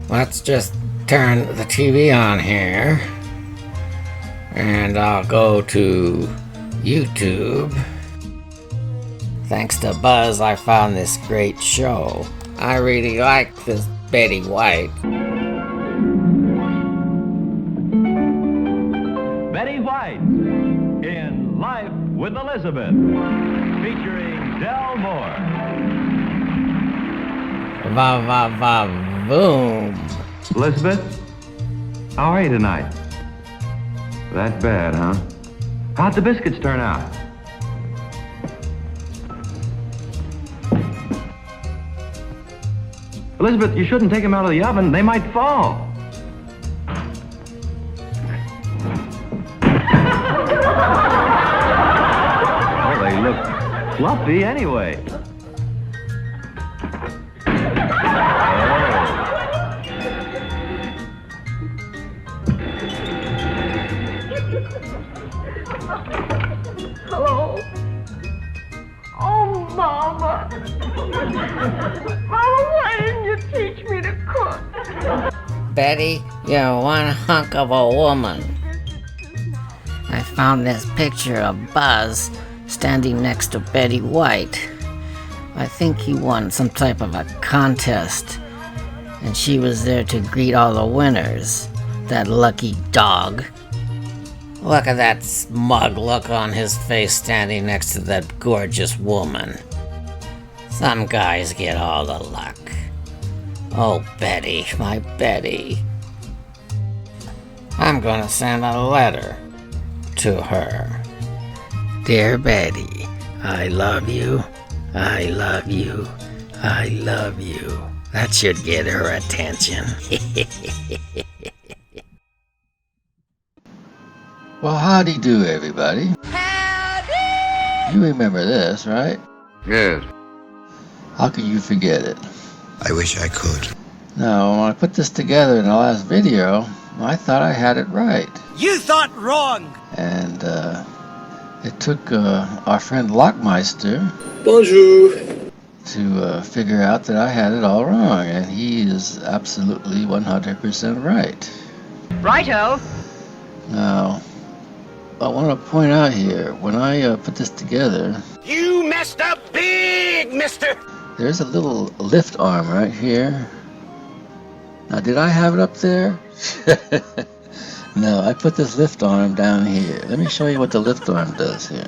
Let's just turn the TV on here, and I'll go to YouTube. Thanks to Buzz, I found this great show. I really like this Betty White. Betty White in Life with Elizabeth, featuring Del Moore. Boom. Elizabeth, how are you tonight? That bad, huh? How'd the biscuits turn out? Elizabeth, you shouldn't take them out of the oven. They might fall. Well, they look fluffy anyway. Hello? Oh, Mama. Mama, why didn't you teach me to cook? Betty, you're one hunk of a woman. I found this picture of Buzz standing next to Betty White. I think he won some type of a contest, and she was there to greet all the winners. That lucky dog. Look at that smug look on his face standing next to that gorgeous woman. Some guys get all the luck. Oh, Betty, my Betty. I'm gonna send a letter to her. Dear Betty, I love you. I love you. I love you. That should get her attention. Well, howdy do, everybody. Howdy! You remember this, right? Yes. How could you forget it? I wish I could. Now, when I put this together in the last video, I thought I had it right. You thought wrong! And, it took, our friend Lockmeister... Bonjour! ...to, figure out that I had it all wrong, and he is absolutely 100% right. Righto. Now, I want to point out here, when I put this together... You messed up big, mister! There's a little lift arm right here. Now, did I have it up there? No, I put this lift arm down here. Let me show you what the lift arm does here.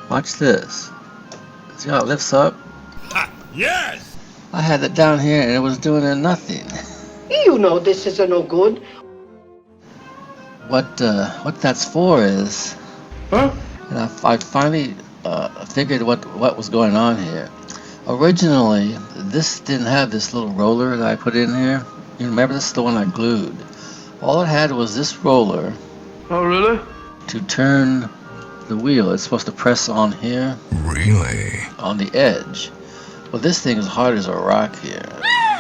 Watch this. See how it lifts up? Yes! I had it down here and it was doing nothing. You know this is no good. What that's for is... Huh? And I finally figured what was going on here. Originally, this didn't have this little roller that I put in here. You remember, this is the one I glued. All it had was this roller. Oh, really? To turn the wheel. It's supposed to press on here. Really? On the edge. Well, this thing is hard as a rock here.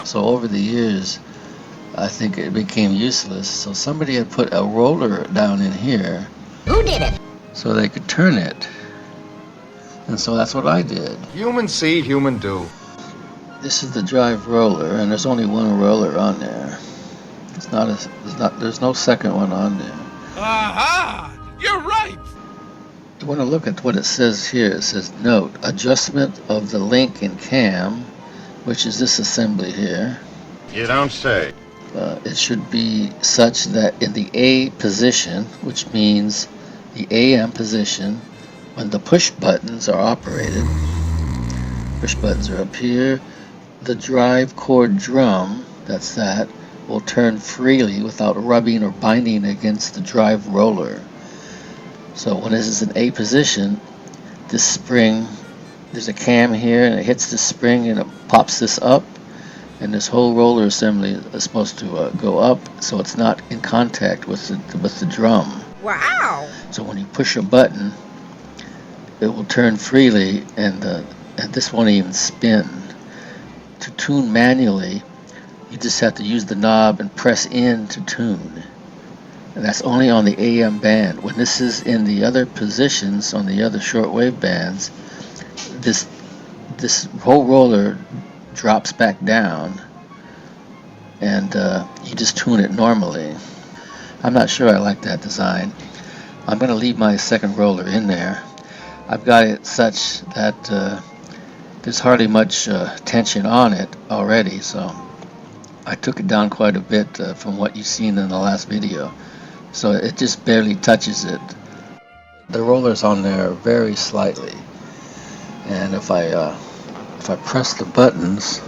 So over the years, I think it became useless. So somebody had put a roller down in here. Who did it? So they could turn it. And so that's what I did. Human see, human do. This is the drive roller, and there's only one roller on there. There's no second one on there. Aha! You're right! You want to look at what it says here. It says, note, adjustment of the link in cam, which is this assembly here. You don't say. It should be such that in the A position, which means the AM position, when the push buttons are operated, push buttons are up here, the drive cord drum, that's that, will turn freely without rubbing or binding against the drive roller. So when this is in A position, this spring, there's a cam here and it hits the spring and it pops this up, and this whole roller assembly is supposed to go up so it's not in contact with the drum. Wow. So when you push a button, it will turn freely, and this won't even spin. To tune manually, you just have to use the knob and press in to tune. And that's only on the AM band. When this is in the other positions, on the other shortwave bands, this this whole roller drops back down, and you just tune it normally. I'm not sure I like that design. I'm going to leave my second roller in there. I've got it such that there's hardly much tension on it already, so I took it down quite a bit from what you've seen in the last video. So it just barely touches it. The roller's on there very slightly, and if I press the buttons,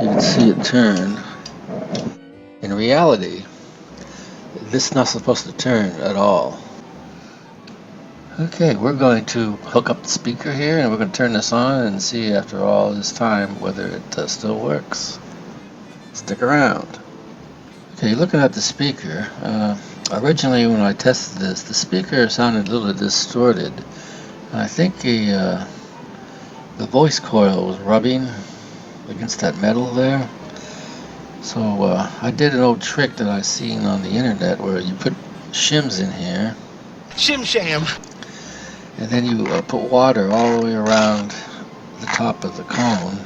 you can see it turn. In reality, this is not supposed to turn at all. Okay, we're going to hook up the speaker here, and we're going to turn this on and see after all this time whether it still works. Stick around. Okay, looking at the speaker, originally when I tested this, the speaker sounded a little distorted. I think the voice coil was rubbing against that metal there. So I did an old trick that I seen on the internet where you put shims in here. Shim sham. And then you put water all the way around the top of the cone.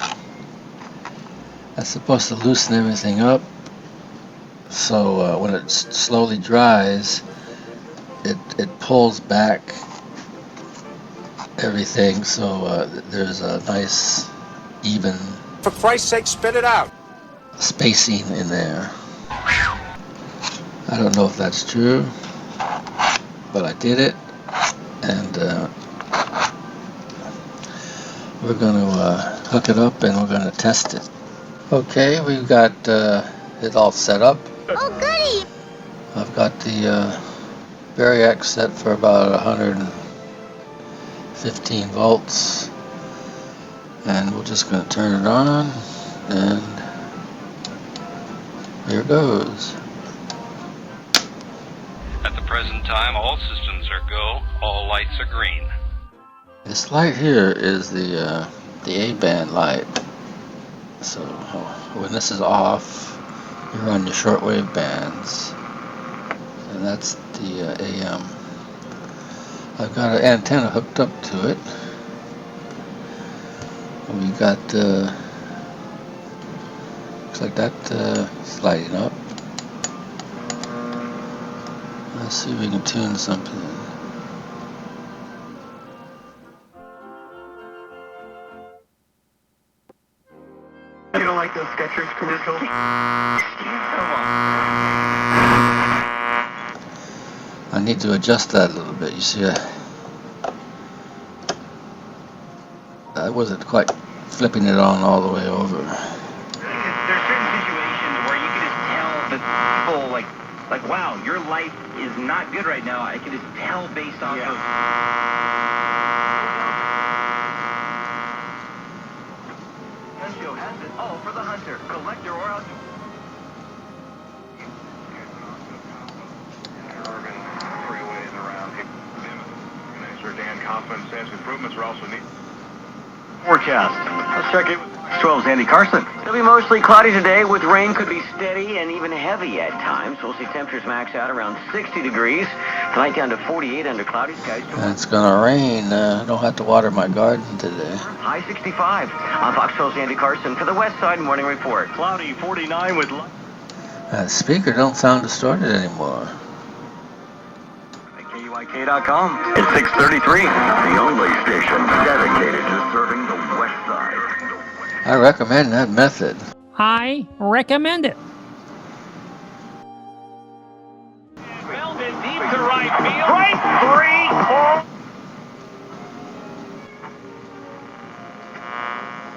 That's supposed to loosen everything up. So when it slowly dries, it pulls back everything. So there's a nice, even, For Christ's sake, spit it out. spacing in there. I don't know if that's true, but I did it, and we're going to hook it up and we're going to test it. Okay, we've got it all set up. Oh, goody! I've got the variac set for about 115 volts, and we're just going to turn it on, and here goes. At the present time, all systems are go, all lights are green. This light here is the A-band light. So when this is off, you're on your shortwave bands, and that's the AM. I've got an antenna hooked up to it. We got looks like that sliding up. Let's see if we can tune something. You don't like those Skechers commercials? I need to adjust that a little bit. You see, I wasn't quite flipping it on all the way over. There's certain situations where you can just tell that people like, wow, your life is not good right now. I can just tell based on those. Show has it all for the hunter, collector, or out. Urban freeways around here. Minister Dan Kaufman says improvements are also needed. Forecast. Let's check it with 12's Andy Carson. It'll be mostly cloudy today with rain, could be steady and even heavy at times. We'll see temperatures max out around 60 degrees. Tonight down to 48 under cloudy skies. It's gonna rain. I don't have to water my garden today. High 65. I'm Fox 12's Andy Carson for the West Side Morning Report. Cloudy 49 with... The speaker don't sound distorted anymore. KUIK.com. It's 6:33. The only station dedicated to serving the West Side. I recommend that method. I recommend it. Weldon deep to right field. Right 3,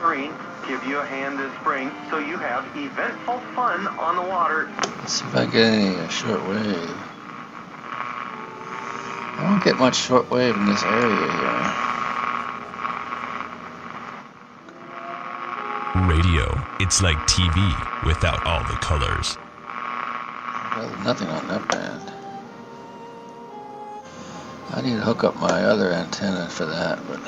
4. Marine, give you a hand this spring so you have eventful fun on the water. Let's see if I get any short wave. I don't get much short wave in this area here. Radio. It's like TV without all the colors. Well, nothing on that band. I need to hook up my other antenna for that, but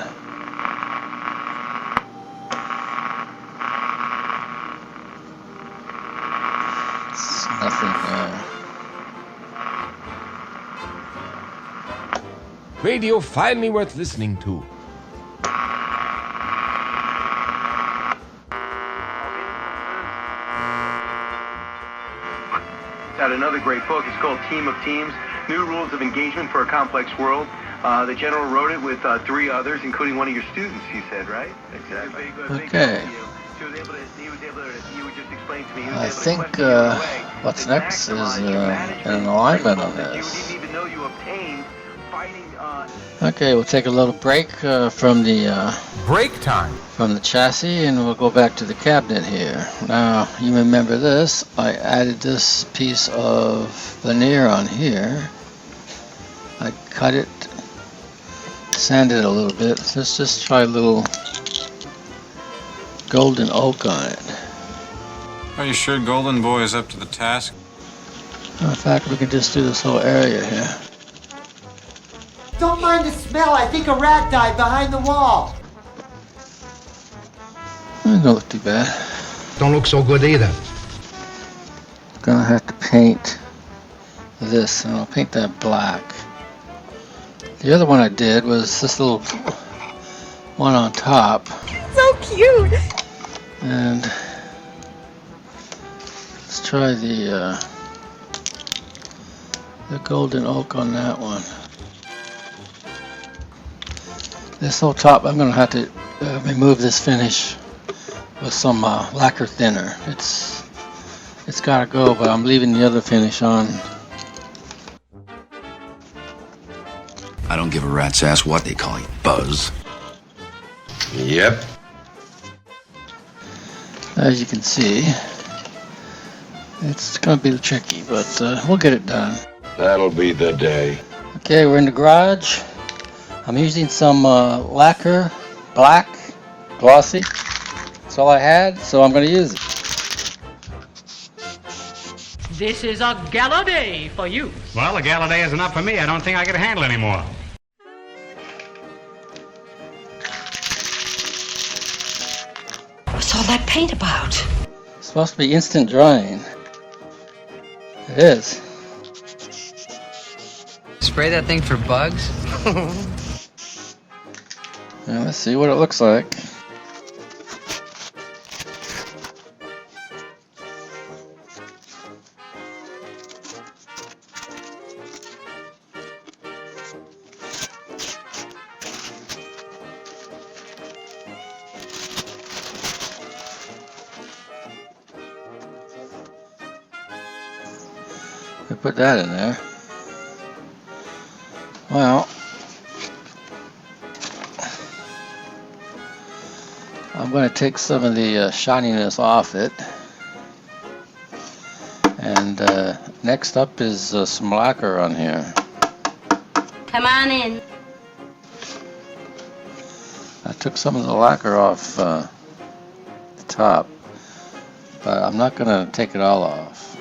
it's nothing there. Radio finally worth listening to. Got another great book. It's called Team of Teams, New Rules of Engagement for a Complex World. The general wrote it with 3 others, including one of your students, you said, right? Exactly. Okay. I think what's next is an alignment on this. Okay, we'll take a little break from the break time from the chassis, and we'll go back to the cabinet here. Now, you remember this? I added this piece of veneer on here. I cut it, sanded it a little bit. Let's just try a little golden oak on it. Are you sure Golden Boy is up to the task? In fact, we can just do this whole area here. Don't mind the smell. I think a rat died behind the wall. It don't look too bad. Don't look so good either. Gonna have to paint this, and I'll paint that black. The other one I did was this little one on top. So cute. And let's try the golden oak on that one. This whole top, I'm going to have to remove this finish with some lacquer thinner. It's got to go, but I'm leaving the other finish on. I don't give a rat's ass what they call you, Buzz. Yep. As you can see, it's going to be tricky, but we'll get it done. That'll be the day. Okay, we're in the garage. I'm using some lacquer, black, glossy. That's all I had, so I'm going to use it. This is a gala day for you. Well, a gala day isn't up for me. I don't think I can handle anymore. What's all that paint about? It's supposed to be instant drying. It is. Spray that thing for bugs? Now, let's see what it looks like. We put that in there. Well, I'm going to take some of the shininess off it, and next up is some lacquer on here. Come on in. I took some of the lacquer off the top, but I'm not going to take it all off.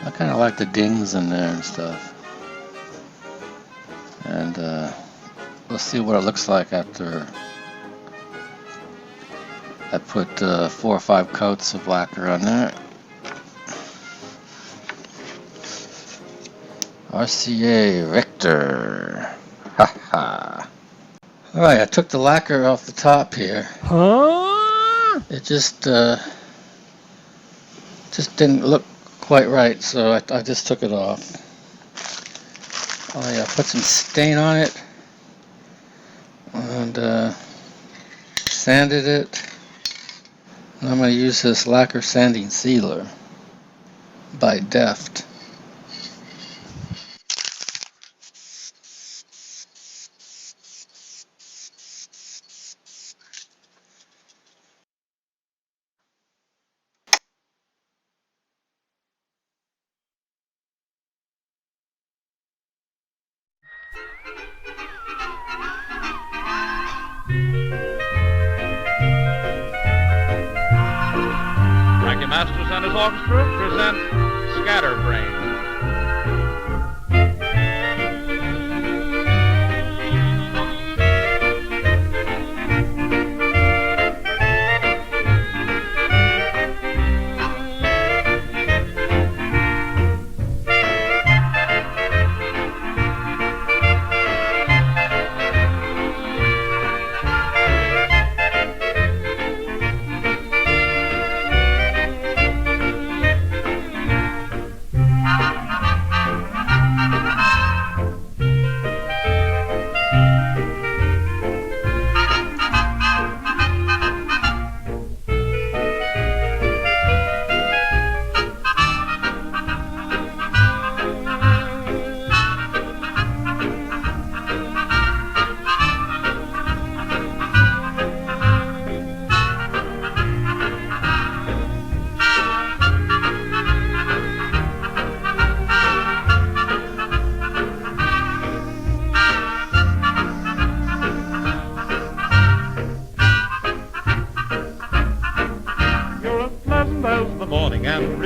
I kind of like the dings in there and stuff, and let's see what it looks like after I put 4 or 5 coats of lacquer on there. RCA Richter. Haha. Alright, I took the lacquer off the top here. Huh? It just didn't look quite right, so I just took it off. I put some stain on it and sanded it. And I'm going to use this lacquer sanding sealer by Deft. Frankie Masters and his orchestra present Scatterbrain.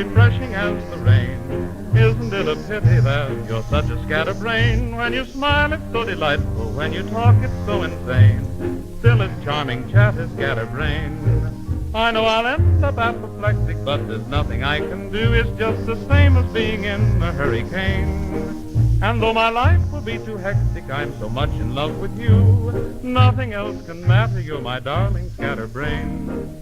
refreshing as the rain. Isn't it a pity that you're such a scatterbrain? When you smile, it's so delightful. When you talk, it's so insane. Still, it's charming chat is scatterbrain. I know I'll end up apoplectic, but there's nothing I can do. It's just the same as being in a hurricane. And though my life will be too hectic, I'm so much in love with you. Nothing else can matter, you're my darling scatterbrain.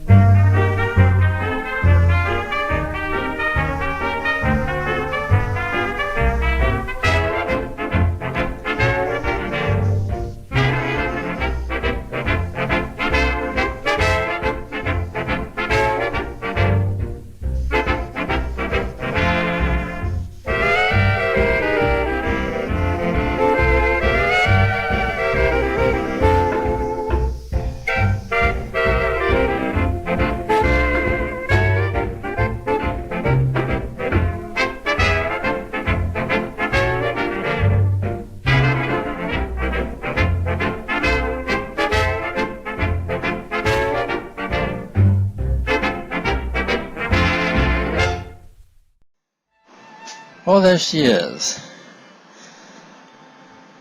Oh, there she is.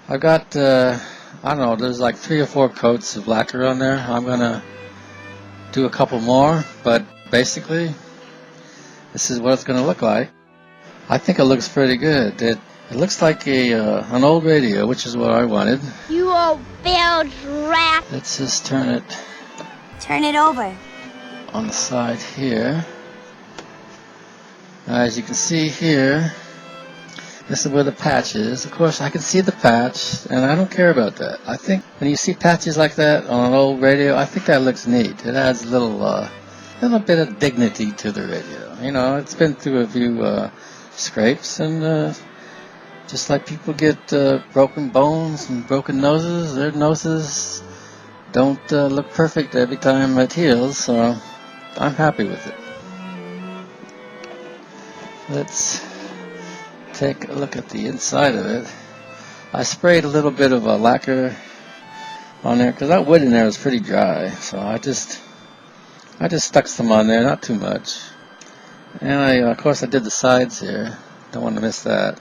I got, I don't know, there's like 3 or 4 coats of lacquer on there. I'm going to do a couple more, but basically, this is what it's going to look like. I think it looks pretty good. It looks like an old radio, which is what I wanted. You old bilge rat. Let's just turn it. Turn it over. On the side here. As you can see here, this is where the patch is. Of course, I can see the patch, and I don't care about that. I think when you see patches like that on an old radio, I think that looks neat. It adds a little bit of dignity to the radio. You know, it's been through a few scrapes, and just like people get broken bones and broken noses, their noses don't look perfect every time it heals, so I'm happy with it. Let's take a look at the inside of it. I sprayed a little bit of a lacquer on there because that wood in there was pretty dry, so I just stuck some on there, not too much. And of course I did the sides here. Don't want to miss that.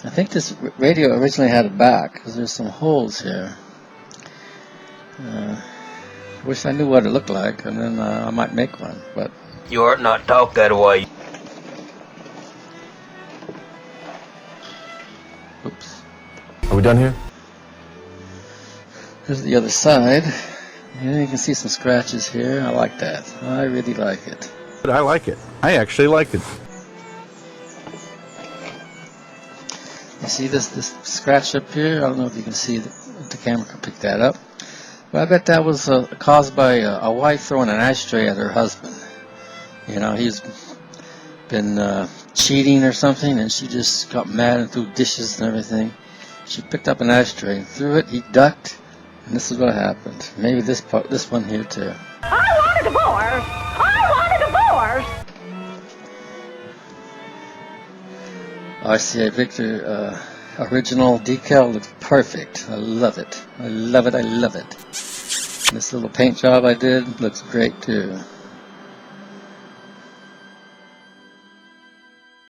I think this radio originally had a back because there's some holes here. Wish I knew what it looked like, and then I might make one, but you ought not talk that way. Oops. Are we done here? Here's the other side. And you can see some scratches here. I like that. I really like it. I like it. I actually like it. You see this scratch up here? I don't know if you can see if the camera can pick that up. But I bet that was caused by a wife throwing an ashtray at her husband. You know, he's been cheating or something, and she just got mad and threw dishes and everything. She picked up an ashtray and threw it. He ducked, and this is what happened. Maybe this one here too. I want a divorce! I want a divorce! RCA Victor original decal looks perfect. I love it. I love it. I love it. This little paint job I did looks great too.